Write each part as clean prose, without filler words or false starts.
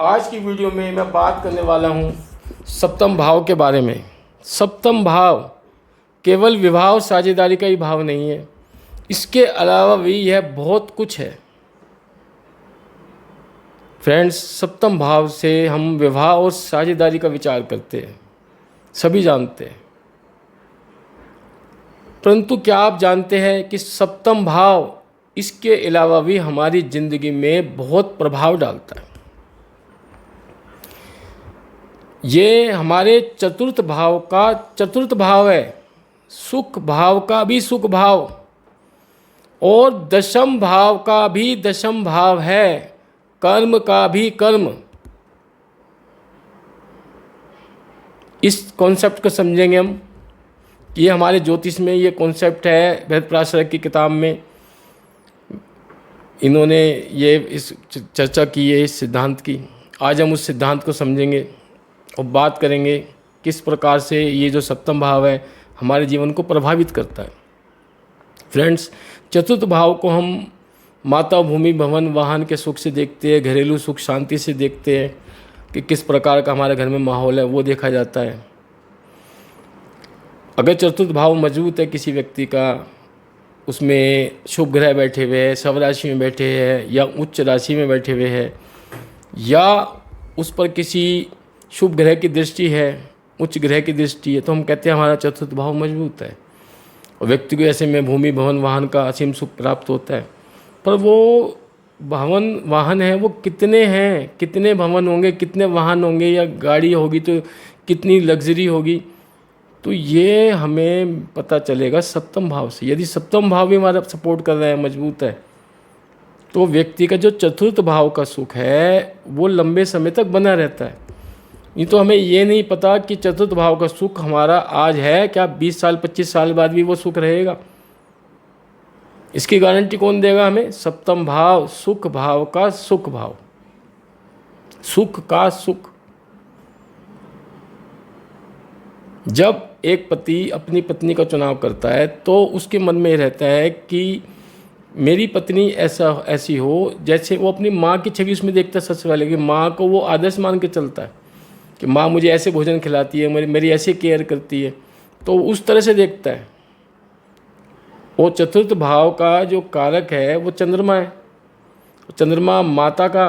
आज की वीडियो में मैं बात करने वाला हूँ सप्तम भाव के बारे में। सप्तम भाव केवल विवाह और साझेदारी का ही भाव नहीं है, इसके अलावा भी यह बहुत कुछ है। फ्रेंड्स, सप्तम भाव से हम विवाह और साझेदारी का विचार करते हैं, सभी जानते हैं। परंतु क्या आप जानते हैं कि सप्तम भाव इसके अलावा भी हमारी ज़िंदगी में बहुत प्रभाव डालता है। ये हमारे चतुर्थ भाव का चतुर्थ भाव है, सुख भाव का भी सुख भाव, और दशम भाव का भी दशम भाव है, कर्म का भी कर्म। इस कॉन्सेप्ट को समझेंगे हम कि ये हमारे ज्योतिष में ये कॉन्सेप्ट है। बृहत्पराशर की किताब में इन्होंने ये इस चर्चा की है, इस सिद्धांत की। आज हम उस सिद्धांत को समझेंगे और बात करेंगे किस प्रकार से ये जो सप्तम भाव है हमारे जीवन को प्रभावित करता है। फ्रेंड्स, चतुर्थ भाव को हम माता, भूमि, भवन, वाहन के सुख से देखते हैं, घरेलू सुख शांति से देखते हैं कि किस प्रकार का हमारे घर में माहौल है, वो देखा जाता है। अगर चतुर्थ भाव मजबूत है किसी व्यक्ति का, उसमें शुभ ग्रह बैठे हुए हैं, शव राशि में बैठे हैं या उच्च राशि में बैठे हुए हैं, या उस पर किसी शुभ ग्रह की दृष्टि है, उच्च ग्रह की दृष्टि है, तो हम कहते हैं हमारा चतुर्थ भाव मजबूत है और व्यक्ति को ऐसे में भूमि, भवन, वाहन का असीम सुख प्राप्त होता है। पर वो भवन वाहन है वो कितने हैं, कितने भवन होंगे, कितने वाहन होंगे, या गाड़ी होगी तो कितनी लग्जरी होगी, तो ये हमें पता चलेगा सप्तम भाव से। यदि सप्तम भाव भी हमारा सपोर्ट कर रहा है, मजबूत है, तो व्यक्ति का जो चतुर्थ भाव का सुख है वो लंबे समय तक बना रहता है। नहीं तो हमें ये नहीं पता कि चतुर्थ भाव का सुख हमारा आज है, क्या 20 साल 25 साल बाद भी वो सुख रहेगा। इसकी गारंटी कौन देगा हमें? सप्तम भाव, सुख भाव का सुख भाव, सुख का सुख। जब एक पति अपनी पत्नी का चुनाव करता है तो उसके मन में रहता है कि मेरी पत्नी ऐसी हो जैसे वो अपनी माँ की छवि उसमें देखता है। सबसे पहले कि माँ को वो आदर्श मान के चलता है कि माँ मुझे ऐसे भोजन खिलाती है, मेरी ऐसी केयर करती है, तो उस तरह से देखता है। वो चतुर्थ भाव का जो कारक है वो चंद्रमा है, चंद्रमा माता का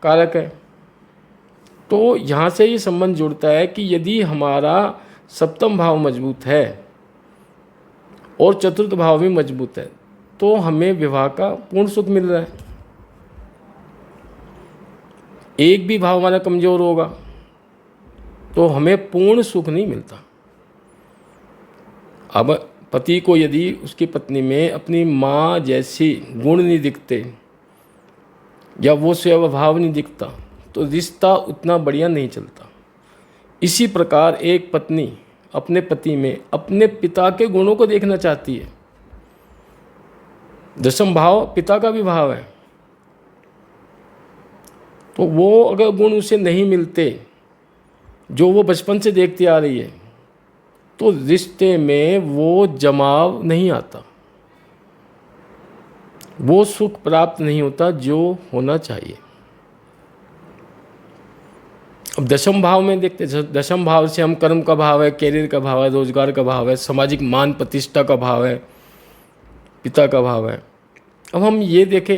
कारक है। तो यहाँ से ये संबंध जुड़ता है कि यदि हमारा सप्तम भाव मजबूत है और चतुर्थ भाव भी मजबूत है तो हमें विवाह का पूर्ण सुख मिल रहा है। एक भी भाव हमारा कमज़ोर होगा तो हमें पूर्ण सुख नहीं मिलता। अब पति को यदि उसकी पत्नी में अपनी माँ जैसी गुण नहीं दिखते या वो स्वभाव नहीं दिखता तो रिश्ता उतना बढ़िया नहीं चलता। इसी प्रकार एक पत्नी अपने पति में अपने पिता के गुणों को देखना चाहती है। दशम भाव पिता का भी भाव है, तो वो अगर गुण उसे नहीं मिलते जो वो बचपन से देखती आ रही है तो रिश्ते में वो जमाव नहीं आता, वो सुख प्राप्त नहीं होता जो होना चाहिए। अब दशम भाव में देखते, दशम भाव से हम कर्म का भाव है, कैरियर का भाव है, रोजगार का भाव है, सामाजिक मान प्रतिष्ठा का भाव है, पिता का भाव है। अब हम ये देखें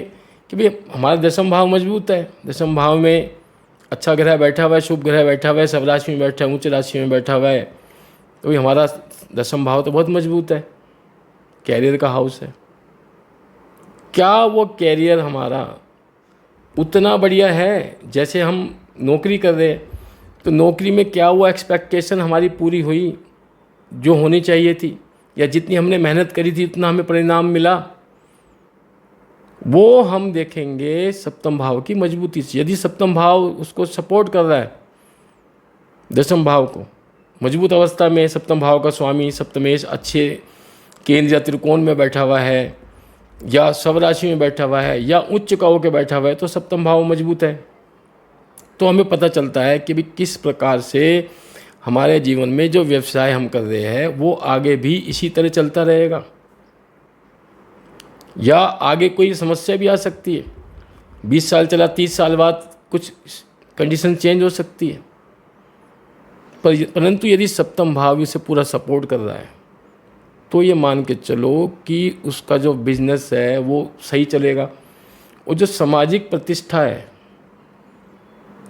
कि भाई हमारा दशम भाव मजबूत है, दशम भाव में अच्छा ग्रह बैठा हुआ है, शुभ ग्रह बैठा हुआ है, सब राशि में बैठा है, उच्च राशि में बैठा हुआ है, तो हमारा दशम भाव तो बहुत मजबूत है, कैरियर का हाउस है। क्या वो कैरियर हमारा उतना बढ़िया है? जैसे हम नौकरी कर रहे हैं तो नौकरी में क्या वो एक्सपेक्टेशन हमारी पूरी हुई जो होनी चाहिए थी, या जितनी हमने मेहनत करी थी उतना हमें परिणाम मिला? वो हम देखेंगे सप्तम भाव की मजबूती से। यदि सप्तम भाव उसको सपोर्ट कर रहा है, दशम भाव को मजबूत अवस्था में, सप्तम भाव का स्वामी सप्तमेश अच्छे केंद्र या त्रिकोण में बैठा हुआ है, या सब राशि में बैठा हुआ है, या उच्च का होकर बैठा हुआ है, तो सप्तम भाव मजबूत है। तो हमें पता चलता है कि भी किस प्रकार से हमारे जीवन में जो व्यवसाय हम कर रहे हैं वो आगे भी इसी तरह चलता रहेगा, या आगे कोई समस्या भी आ सकती है। 20 साल चला, 30 साल बाद कुछ कंडीशन चेंज हो सकती है। परंतु यदि सप्तम भाव इसे पूरा सपोर्ट कर रहा है तो ये मान के चलो कि उसका जो बिजनेस है वो सही चलेगा, और जो सामाजिक प्रतिष्ठा है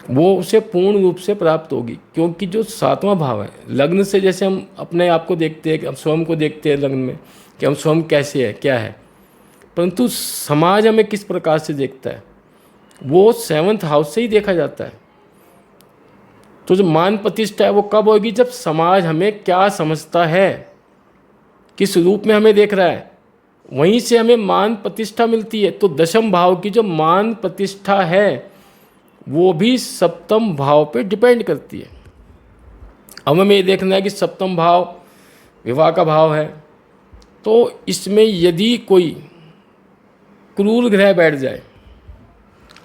वो उसे पूर्ण रूप से प्राप्त होगी। क्योंकि जो सातवां भाव है, लग्न से जैसे हम अपने आप को देखते हैं कि हम स्वयं को देखते हैं लग्न में कि हम स्वयं कैसे है क्या है, परंतु समाज हमें किस प्रकार से देखता है वो 7th हाउस से ही देखा जाता है। तो जो मान प्रतिष्ठा है वो कब होगी, जब समाज हमें क्या समझता है, किस रूप में हमें देख रहा है, वहीं से हमें मान प्रतिष्ठा मिलती है। तो दशम भाव की जो मान प्रतिष्ठा है वो भी सप्तम भाव पे डिपेंड करती है। अब हमें ये देखना है कि सप्तम भाव विवाह का भाव है, तो इसमें यदि कोई क्रूर ग्रह बैठ जाए,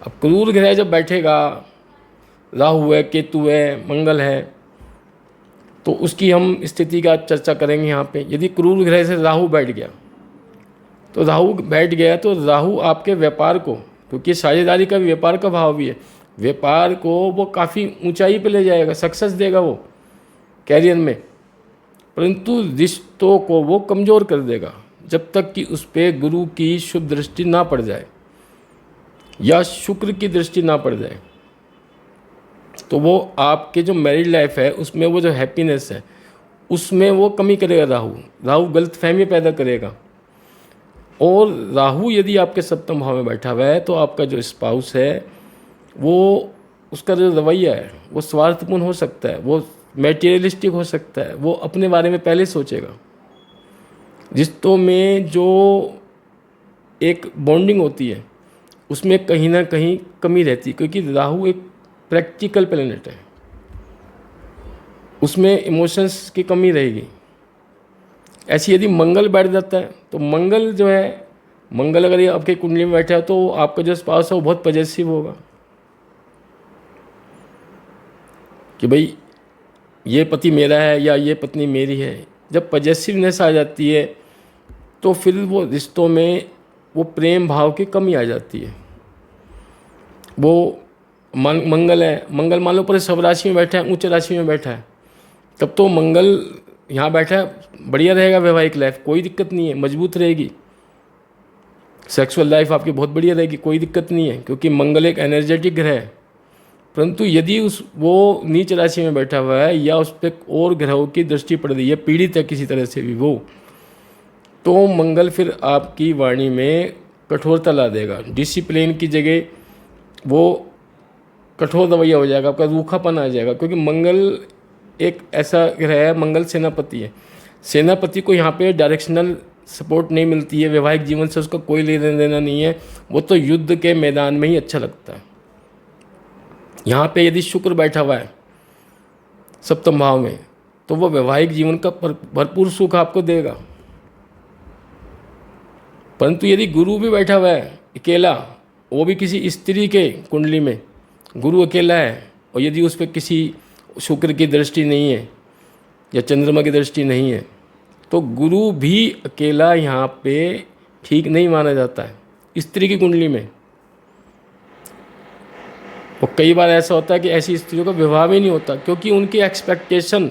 अब क्रूर ग्रह जब बैठेगा, राहु है, केतु है, मंगल है, तो उसकी हम स्थिति का चर्चा करेंगे यहाँ पे। यदि क्रूर ग्रह से राहु बैठ गया तो राहु आपके व्यापार को, क्योंकि साझेदारी का भी व्यापार का भाव भी है, व्यापार को वो काफ़ी ऊंचाई पे ले जाएगा, सक्सेस देगा वो कैरियर में, परंतु रिश्तों को वो कमज़ोर कर देगा जब तक कि उस पर गुरु की शुभ दृष्टि ना पड़ जाए या शुक्र की दृष्टि ना पड़ जाए। तो वो आपके जो मैरिड लाइफ है उसमें वो जो हैप्पीनेस है उसमें वो कमी करेगा। राहु गलतफहमी पैदा करेगा। और राहु यदि आपके सप्तम भाव में बैठा हुआ है तो आपका जो स्पाउस है वो, उसका जो रवैया है वो स्वार्थपूर्ण हो सकता है, वो मैटेरियलिस्टिक हो सकता है, वो अपने बारे में पहले सोचेगा। रिश्तों में जो एक बॉन्डिंग होती है उसमें कहीं ना कहीं कमी रहती है, क्योंकि राहु एक प्रैक्टिकल प्लैनेट है, उसमें इमोशंस की कमी रहेगी। ऐसी यदि मंगल बैठ जाता है तो मंगल जो है, मंगल अगर ये आपके कुंडली में बैठा है तो आपका जो स्पाउस है वो बहुत पॉजेसिव होगा कि भाई ये पति मेरा है या ये पत्नी मेरी है। जब पॉजेसिवनेस आ जाती है तो फिर वो रिश्तों में वो प्रेम भाव की कमी आ जाती है। वो मंगल है, मंगल मान लो पूरे सब राशि में बैठा है, उच्च राशि में बैठा है, तब तो मंगल यहाँ बैठा है, बढ़िया रहेगा, वैवाहिक लाइफ कोई दिक्कत नहीं है, मजबूत रहेगी, सेक्सुअल लाइफ आपकी बहुत बढ़िया रहेगी, कोई दिक्कत नहीं है, क्योंकि मंगल एक एनर्जेटिक ग्रह है। परंतु यदि वो नीच राशि में बैठा हुआ है या उस पर और ग्रहों की दृष्टि पड़ रही है, पीड़ित है किसी तरह से भी वो, तो मंगल फिर आपकी वाणी में कठोरता ला देगा। डिसिप्लिन की जगह वो कठोर रवैया हो जाएगा, आपका रूखापन आ जाएगा, क्योंकि मंगल एक ऐसा ग्रह है, मंगल सेनापति है। सेनापति को यहाँ पे डायरेक्शनल सपोर्ट नहीं मिलती है, वैवाहिक जीवन से उसका कोई लेना देना नहीं है, वो तो युद्ध के मैदान में ही अच्छा लगता है। यहाँ पे यदि शुक्र बैठा हुआ है सप्तम भाव में तो वो वैवाहिक जीवन का भरपूर सुख आपको देगा। परंतु यदि गुरु भी बैठा हुआ है अकेला, वो भी किसी स्त्री के कुंडली में गुरु अकेला है, और यदि उस पर किसी शुक्र की दृष्टि नहीं है या चंद्रमा की दृष्टि नहीं है, तो गुरु भी अकेला यहाँ पे ठीक नहीं माना जाता है स्त्री की कुंडली में। और कई बार ऐसा होता है कि ऐसी स्त्रियों का विवाह भी नहीं होता, क्योंकि उनकी एक्सपेक्टेशन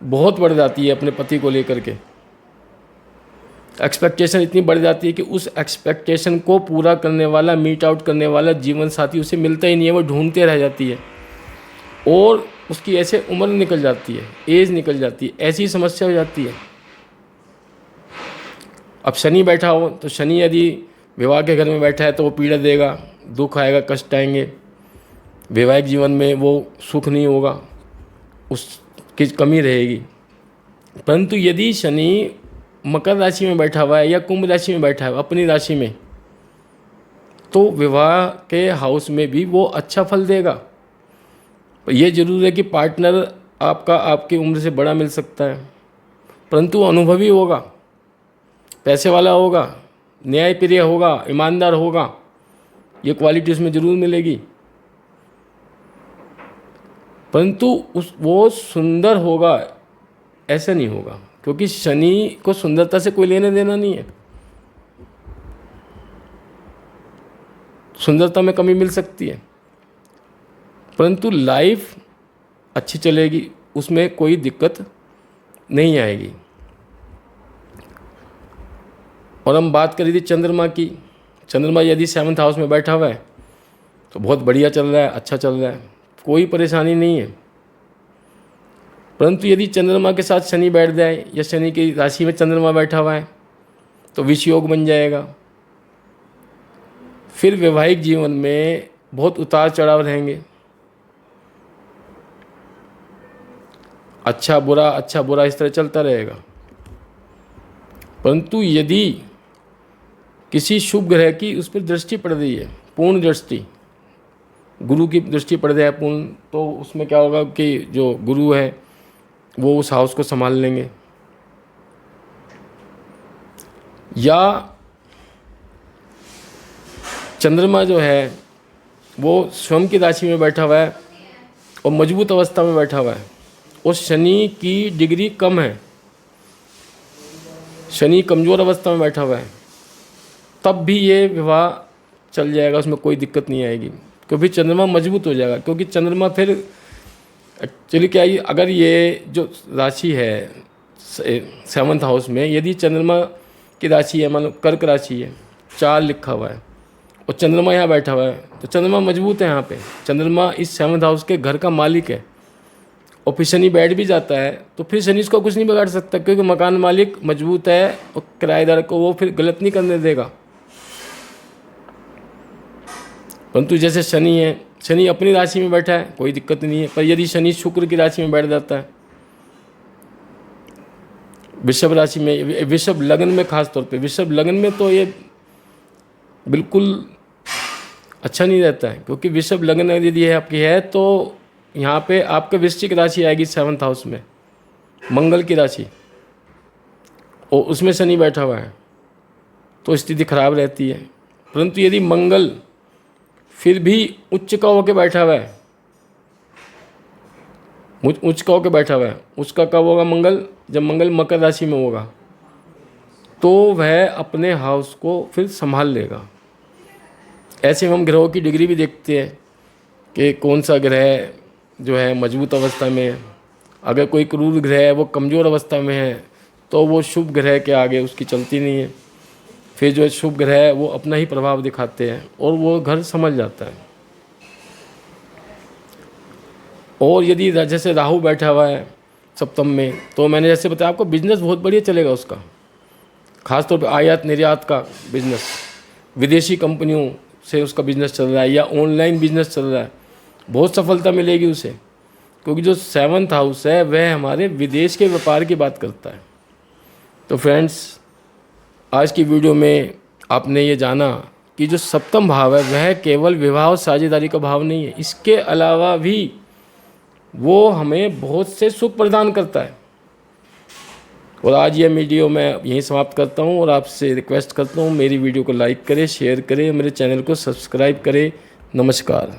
बहुत बढ़ जाती है अपने पति को लेकर के। एक्सपेक्टेशन इतनी बढ़ जाती है कि उस एक्सपेक्टेशन को पूरा करने वाला, मीट आउट करने वाला जीवन साथी उसे मिलता ही नहीं है, वो ढूंढते रह जाती है, और उसकी ऐसे उम्र निकल जाती है, एज निकल जाती है, ऐसी समस्या हो जाती है। अब शनि बैठा हो तो शनि यदि विवाह के घर में बैठा है तो वो पीड़ा देगा, दुख आएगा, कष्ट आएंगे, वैवाहिक जीवन में वो सुख नहीं होगा, उसकी कमी रहेगी। परंतु यदि शनि मकर राशि में बैठा हुआ है या कुंभ राशि में बैठा है अपनी राशि में, तो विवाह के हाउस में भी वो अच्छा फल देगा। ये जरूर है कि पार्टनर आपका आपकी उम्र से बड़ा मिल सकता है, परंतु अनुभवी होगा, पैसे वाला होगा, न्यायप्रिय होगा, ईमानदार होगा, ये क्वालिटी उसमें ज़रूर मिलेगी। परंतु वो सुंदर होगा ऐसा नहीं होगा, क्योंकि शनि को सुंदरता से कोई लेने देना नहीं है। सुंदरता में कमी मिल सकती है, परंतु लाइफ अच्छी चलेगी, उसमें कोई दिक्कत नहीं आएगी। और हम बात करी थी चंद्रमा की। चंद्रमा यदि 7th हाउस में बैठा हुआ है तो बहुत बढ़िया चल रहा है, अच्छा चल रहा है, कोई परेशानी नहीं है। परंतु यदि चंद्रमा के साथ शनि बैठ जाए या शनि की राशि में चंद्रमा बैठा हुआ है तो विष योग बन जाएगा। फिर वैवाहिक जीवन में बहुत उतार चढ़ाव रहेंगे, अच्छा बुरा इस तरह चलता रहेगा। परंतु यदि किसी शुभ ग्रह की उस पर दृष्टि पड़ रही है, पूर्ण दृष्टि, गुरु की दृष्टि पड़ जाए पूर्ण, तो उसमें क्या होगा कि जो गुरु है वो उस हाउस को संभाल लेंगे। या चंद्रमा जो है वो स्वयं की राशि में बैठा हुआ है और मजबूत अवस्था में बैठा हुआ है और शनि की डिग्री कम है, शनि कमज़ोर अवस्था में बैठा हुआ है, तब भी ये विवाह चल जाएगा, उसमें कोई दिक्कत नहीं आएगी, क्योंकि चंद्रमा मजबूत हो जाएगा। क्योंकि चंद्रमा फिर एक्चुअली क्या है, अगर ये जो राशि है 7th हाउस में यदि चंद्रमा की राशि है, मान लो कर्क राशि है, 4 लिखा हुआ है और चंद्रमा यहाँ बैठा हुआ है, तो चंद्रमा मजबूत है। यहाँ पे चंद्रमा इस 7th हाउस के घर का मालिक है और फिर शनि बैठ भी जाता है तो फिर शनि इसको कुछ नहीं बिगाड़ सकता, क्योंकि मकान मालिक मजबूत है और किराएदार को वो फिर गलत नहीं करने देगा। परंतु जैसे शनि है, शनि अपनी राशि में बैठा है, कोई दिक्कत नहीं है। पर यदि शनि शुक्र की राशि में बैठ जाता है, वृषभ राशि में, वृषभ लगन में, खास तौर पे वृषभ लगन में, तो ये बिल्कुल अच्छा नहीं रहता है। क्योंकि वृषभ लगन यदि है आपकी है तो यहाँ पे आपके वृश्चिक राशि आएगी 7th हाउस में, मंगल की राशि, और उसमें शनि बैठा हुआ है तो स्थिति खराब रहती है। परंतु यदि मंगल फिर भी उच्च का होकर बैठा हुआ है, उच्च का होकर बैठा हुआ है, उसका कब होगा मंगल, जब मंगल मकर राशि में होगा तो वह अपने हाउस को फिर संभाल लेगा। ऐसे हम ग्रहों की डिग्री भी देखते हैं कि कौन सा ग्रह जो है मजबूत अवस्था में है। अगर कोई क्रूर ग्रह है वो कमज़ोर अवस्था में है तो वो शुभ ग्रह के आगे उसकी चलती नहीं है। फिर जो शुभ ग्रह है वो अपना ही प्रभाव दिखाते हैं और वो घर संभल जाता है। और यदि जैसे राहु बैठा हुआ है 7th में, तो मैंने जैसे बताया आपको, बिजनेस बहुत बढ़िया चलेगा उसका, खासतौर पे आयात निर्यात का बिजनेस, विदेशी कंपनियों से उसका बिजनेस चल रहा है या ऑनलाइन बिजनेस चल रहा है, बहुत सफलता मिलेगी उसे। क्योंकि जो 7th हाउस है वह हमारे विदेश के व्यापार की बात करता है। तो फ्रेंड्स, आज की वीडियो में आपने ये जाना कि जो 7th भाव है वह केवल विवाह और साझेदारी का भाव नहीं है, इसके अलावा भी वो हमें बहुत से सुख प्रदान करता है। और आज ये वीडियो मैं यहीं समाप्त करता हूँ और आपसे रिक्वेस्ट करता हूँ मेरी वीडियो को लाइक करें, शेयर करें, मेरे चैनल को सब्सक्राइब करें। नमस्कार।